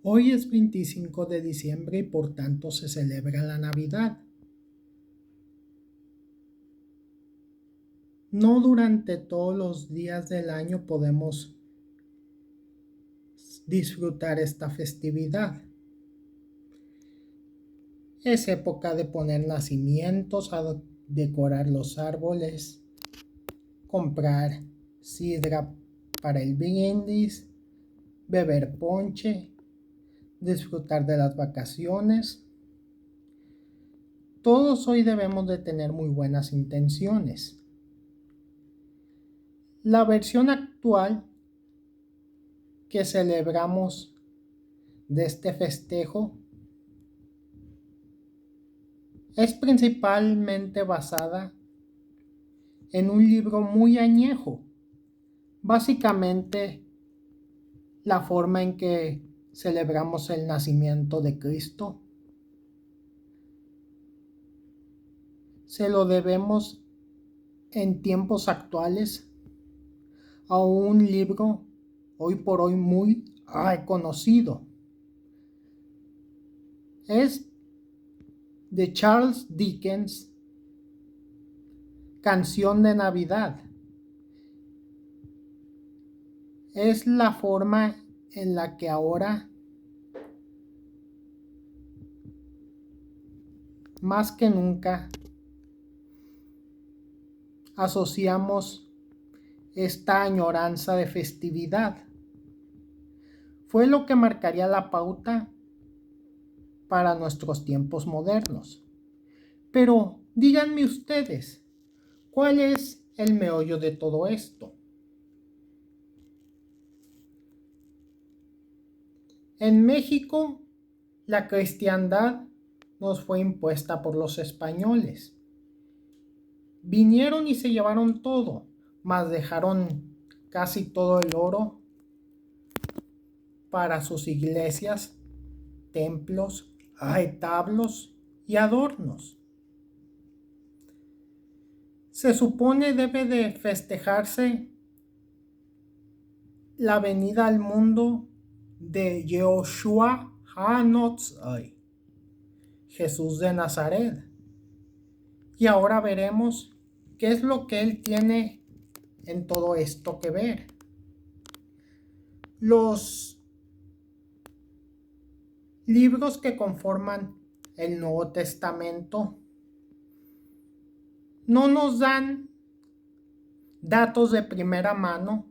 Hoy es 25 de diciembre y por tanto se celebra la Navidad. No durante todos los días del año podemos disfrutar esta festividad. Es época de poner nacimientos, a decorar los árboles, comprar sidra para el brindis, beber ponche, disfrutar de las vacaciones. Todos hoy debemos de tener muy buenas intenciones. La versión actual que celebramos de este festejo es principalmente basada en un libro muy añejo. Básicamente, la forma en que celebramos el nacimiento de Cristo se lo debemos en tiempos actuales a un libro hoy por hoy muy reconocido. Es de Charles Dickens, Canción de Navidad. Es la forma en la que ahora, más que nunca, asociamos esta añoranza de festividad. Fue lo que marcaría la pauta para nuestros tiempos modernos. Pero díganme ustedes, ¿cuál es el meollo de todo esto? En México, la cristiandad nos fue impuesta por los españoles. Vinieron y se llevaron todo, mas dejaron casi todo el oro para sus iglesias, templos, retablos y adornos. Se supone debe de festejarse la venida al mundo de Yehoshua HaNotzai, Jesús de Nazaret. Y ahora veremos qué es lo que él tiene en todo esto que ver. Los libros que conforman el Nuevo Testamento no nos dan datos de primera mano,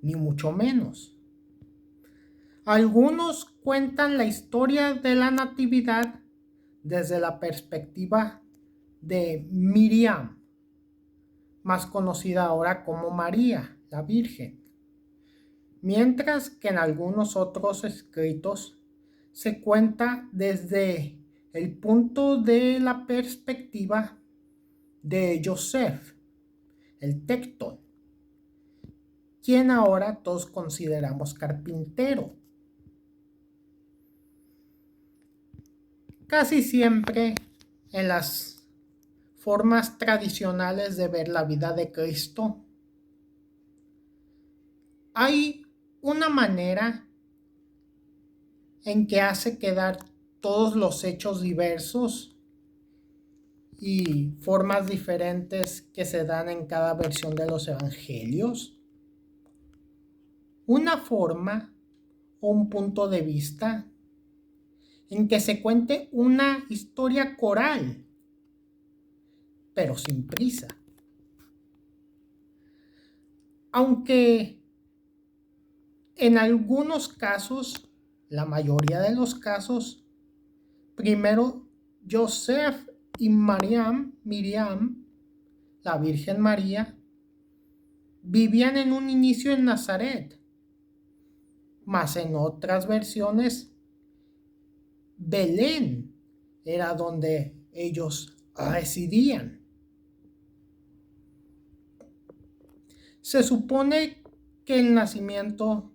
ni mucho menos. Algunos cuentan la historia de la Natividad desde la perspectiva de Miriam, más conocida ahora como María, la Virgen, mientras que en algunos otros escritos se cuenta desde el punto de la perspectiva de Joseph, el Tectón, quien ahora todos consideramos carpintero. Casi siempre en las formas tradicionales de ver la vida de Cristo hay una manera en que hace quedar todos los hechos diversos y formas diferentes que se dan en cada versión de los evangelios. Una forma o un punto de vista en que se cuente una historia coral, pero sin prisa. Aunque en algunos casos, la mayoría de los casos, primero Joseph y Miriam, la Virgen María, vivían en un inicio en Nazaret, mas en otras versiones Belén era donde ellos residían. Se supone que el nacimiento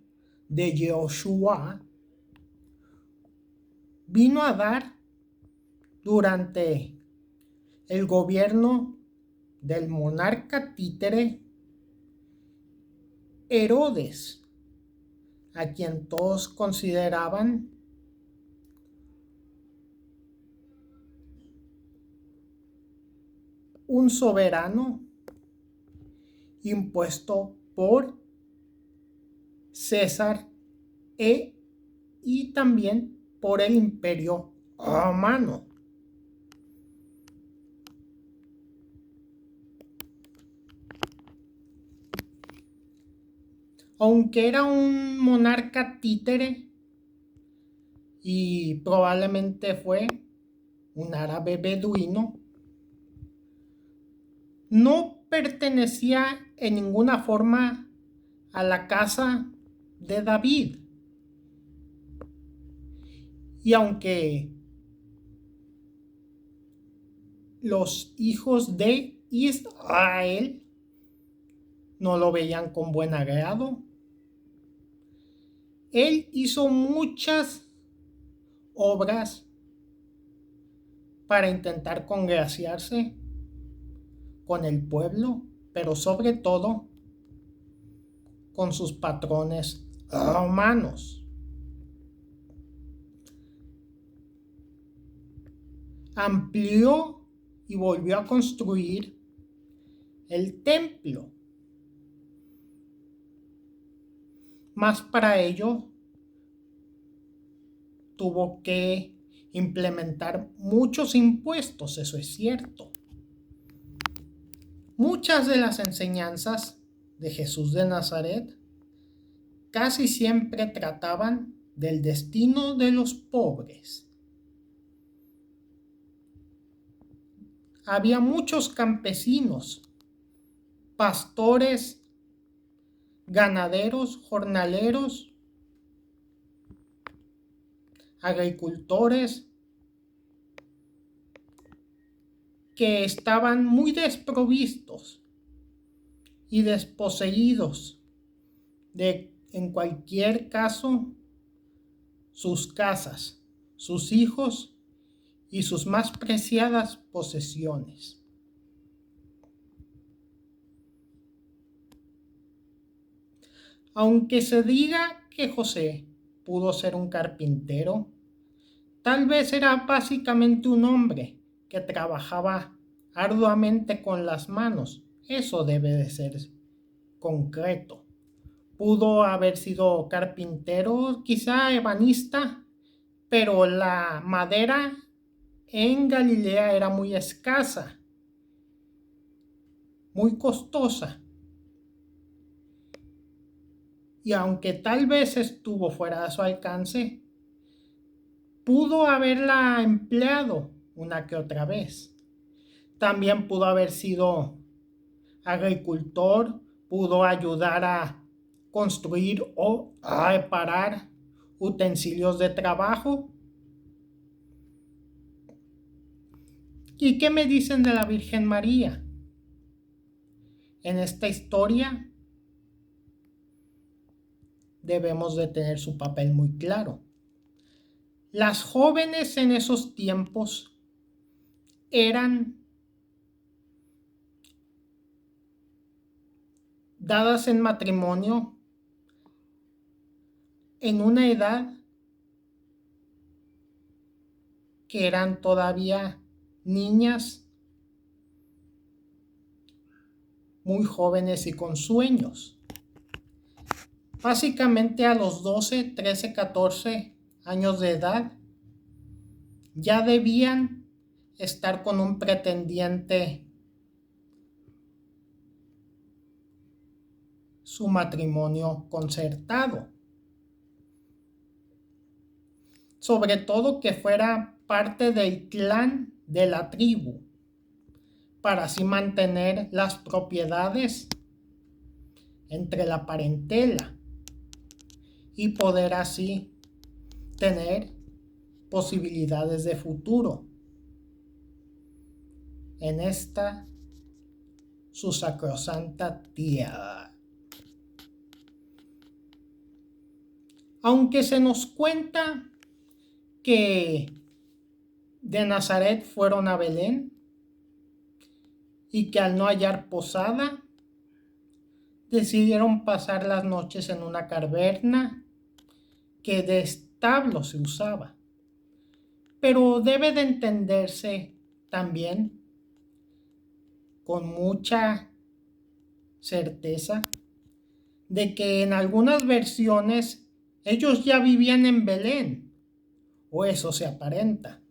de Yehoshua vino a dar durante el gobierno del monarca títere Herodes, a quien todos consideraban un soberano impuesto por César y también por el Imperio Romano. Aunque era un monarca títere y probablemente fue un árabe beduino, no pertenecía en ninguna forma a la casa de David. Y aunque los hijos de Israel no lo veían con buen agrado, él hizo muchas obras para intentar congraciarse con el pueblo, pero sobre todo con sus patrones romanos. Amplió y volvió a construir el templo. Mas para ello tuvo que implementar muchos impuestos, eso es cierto. Muchas de las enseñanzas de Jesús de Nazaret casi siempre trataban del destino de los pobres. Había muchos campesinos, pastores, ganaderos, jornaleros, agricultores, que estaban muy desprovistos y desposeídos de, en cualquier caso, sus casas, sus hijos y sus más preciadas posesiones. Aunque se diga que José pudo ser un carpintero, tal vez era básicamente un hombre que trabajaba arduamente con las manos. Eso debe de ser concreto. Pudo haber sido carpintero, quizá ebanista, pero la madera en Galilea era muy escasa, muy costosa. Y aunque tal vez estuvo fuera de su alcance, pudo haberla empleado una que otra vez. También pudo haber sido agricultor, pudo ayudar a construir o a reparar utensilios de trabajo. ¿Y qué me dicen de la Virgen María? En esta historia debemos de tener su papel muy claro. Las jóvenes en esos tiempos eran dadas en matrimonio en una edad que eran todavía niñas muy jóvenes y con sueños. Básicamente a los 12, 13, 14 años de edad ya debían estar con un pretendiente su matrimonio concertado. Sobre todo que fuera parte del clan de la tribu, para así mantener las propiedades entre la parentela y poder así tener posibilidades de futuro en esta su sacrosanta tierra. Aunque se nos cuenta que de Nazaret fueron a Belén y que al no hallar posada decidieron pasar las noches en una caverna que de establo se usaba. Pero debe de entenderse también con mucha certeza de que en algunas versiones ellos ya vivían en Belén, o eso se aparenta.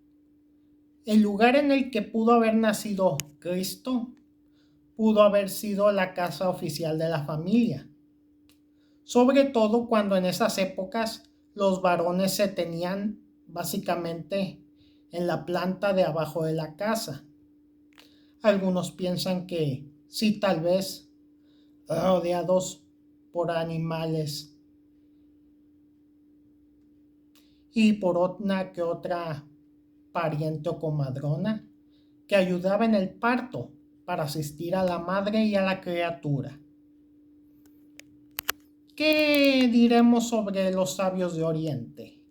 El lugar en el que pudo haber nacido Cristo pudo haber sido la casa oficial de la familia, sobre todo cuando en esas épocas los varones se tenían básicamente en la planta de abajo de la casa. Algunos piensan que sí, tal vez rodeados por animales y por una que otra pariente o comadrona que ayudaba en el parto para asistir a la madre y a la criatura. ¿Qué diremos sobre los sabios de Oriente?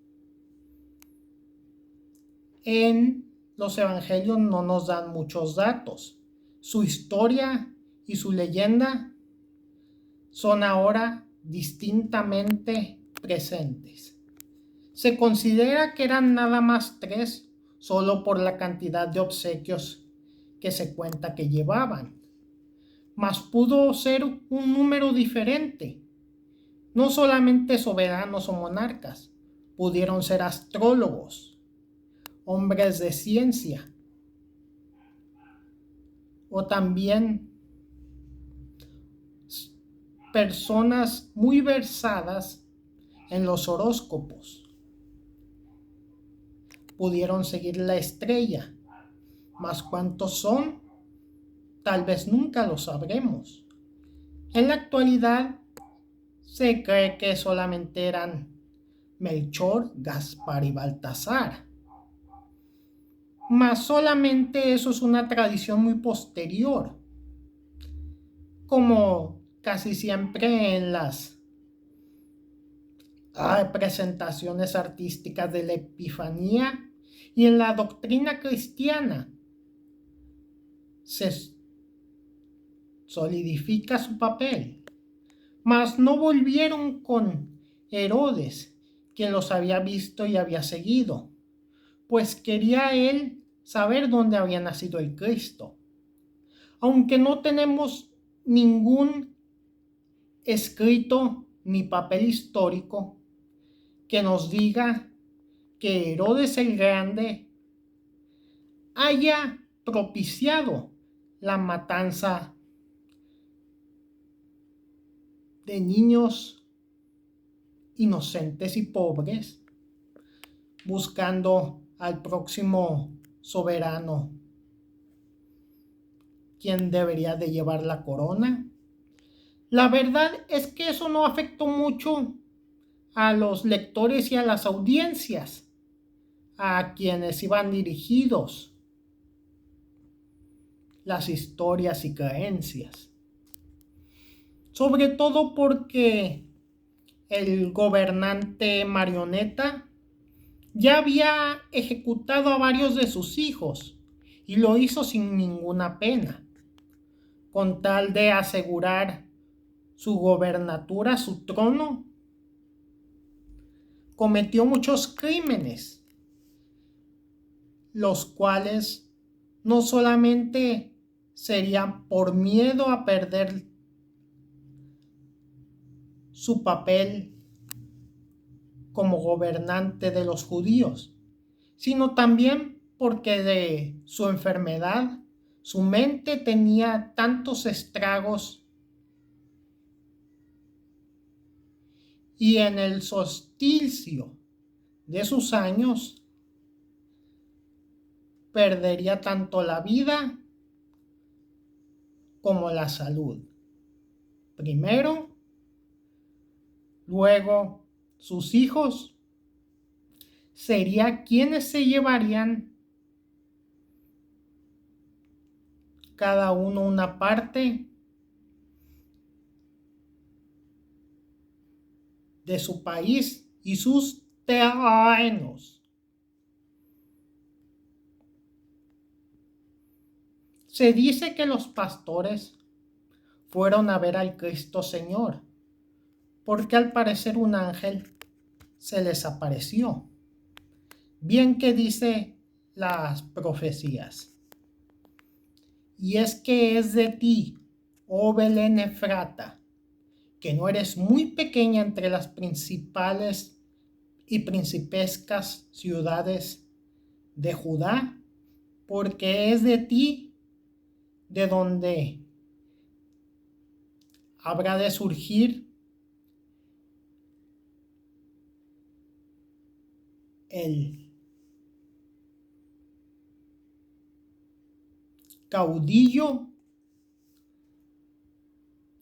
En los evangelios no nos dan muchos datos. Su historia y su leyenda son ahora distintamente presentes. Se considera que eran nada más 3, solo por la cantidad de obsequios que se cuenta que llevaban. Mas pudo ser un número diferente. No solamente soberanos o monarcas, pudieron ser astrólogos, hombres de ciencia, o también personas muy versadas en los horóscopos. Pudieron seguir la estrella, mas cuántos son, tal vez nunca lo sabremos. En la actualidad se cree que solamente eran Melchor, Gaspar y Baltasar. Mas solamente eso es una tradición muy posterior. Como casi siempre en las representaciones artísticas de la Epifanía y en la doctrina cristiana, se solidifica su papel. Mas no volvieron con Herodes, quien los había visto y había seguido, pues quería él saber dónde había nacido el Cristo. Aunque no tenemos ningún escrito ni papel histórico que nos diga que Herodes el Grande haya propiciado la matanza de niños inocentes y pobres, buscando al próximo soberano, quien debería de llevar la corona. La verdad es que eso no afectó mucho a los lectores y a las audiencias a quienes iban dirigidos las historias y creencias. Sobre todo porque el gobernante marioneta ya había ejecutado a varios de sus hijos y lo hizo sin ninguna pena, con tal de asegurar su gobernatura, su trono. Cometió muchos crímenes, los cuales no solamente serían por miedo a perder su papel como gobernante de los judíos, sino también porque de su enfermedad, su mente tenía tantos estragos y en el solsticio de sus años perdería tanto la vida como la salud. Primero, luego sus hijos serían quienes se llevarían cada uno una parte de su país y sus terrenos. Se dice que los pastores fueron a ver al Cristo Señor, porque al parecer un ángel se les apareció. Bien que dice las profecías. Y es que es de ti, oh Belén Efrata, que no eres muy pequeña entre las principales y principescas ciudades de Judá, porque es de ti de donde habrá de surgir el caudillo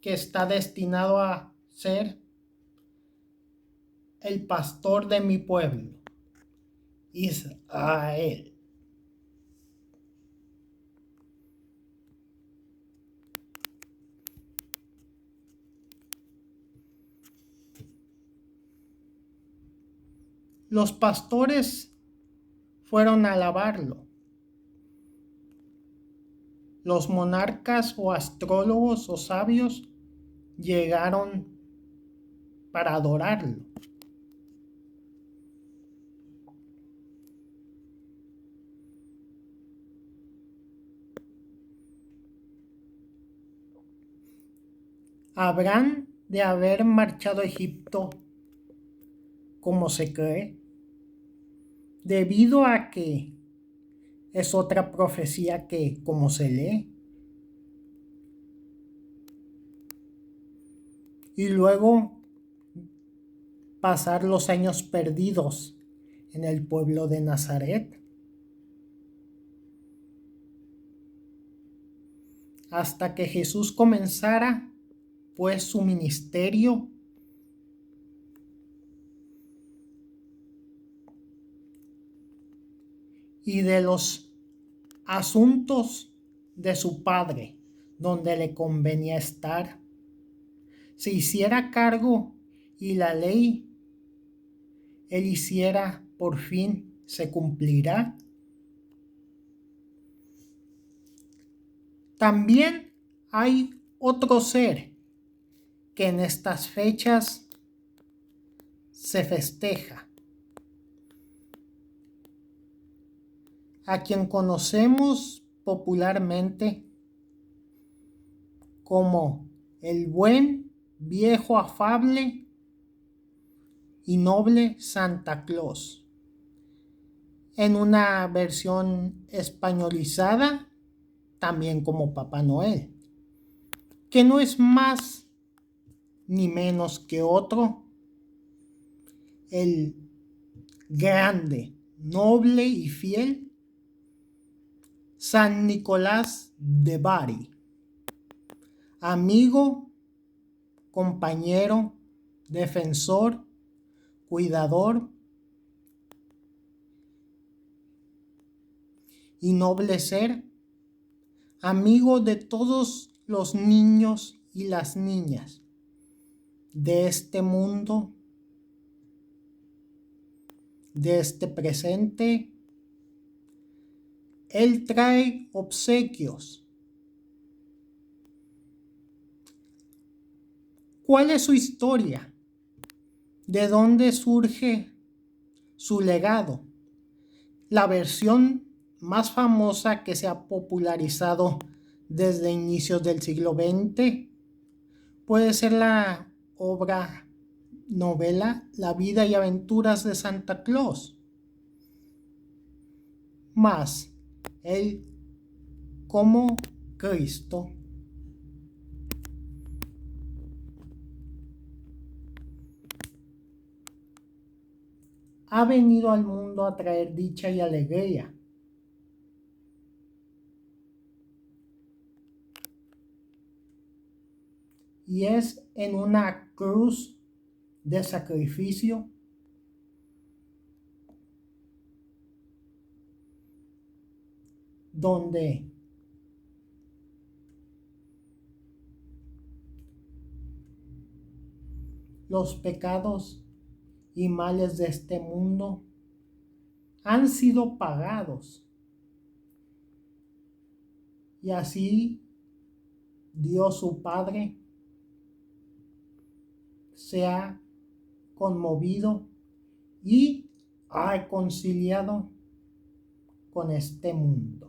que está destinado a ser el pastor de mi pueblo, Israel. Los pastores fueron a alabarlo. Los monarcas o astrólogos o sabios llegaron para adorarlo. Habrán de haber marchado a Egipto, como se cree, debido a que es otra profecía que, como se lee, y luego pasar los años perdidos en el pueblo de Nazaret, hasta que Jesús comenzara pues su ministerio y de los asuntos de su padre, donde le convenía estar, se hiciera cargo y la ley él hiciera por fin se cumplirá. También hay otro ser que en estas fechas se festeja, a quien conocemos popularmente como el buen, viejo, afable y noble Santa Claus, en una versión españolizada también como Papá Noel, que no es más ni menos que otro, el grande, noble y fiel San Nicolás de Bari, amigo, compañero, defensor, cuidador y noble ser, amigo de todos los niños y las niñas de este mundo, de este presente. Él trae obsequios. ¿Cuál es su historia? ¿De dónde surge su legado? La versión más famosa que se ha popularizado desde inicios del siglo XX puede ser la obra novela La vida y aventuras de Santa Claus. Más él como Cristo ha venido al mundo a traer dicha y alegría. Y es en una cruz de sacrificio donde los pecados y males de este mundo han sido pagados. Y así Dios su Padre se ha conmovido y ha reconciliado con este mundo.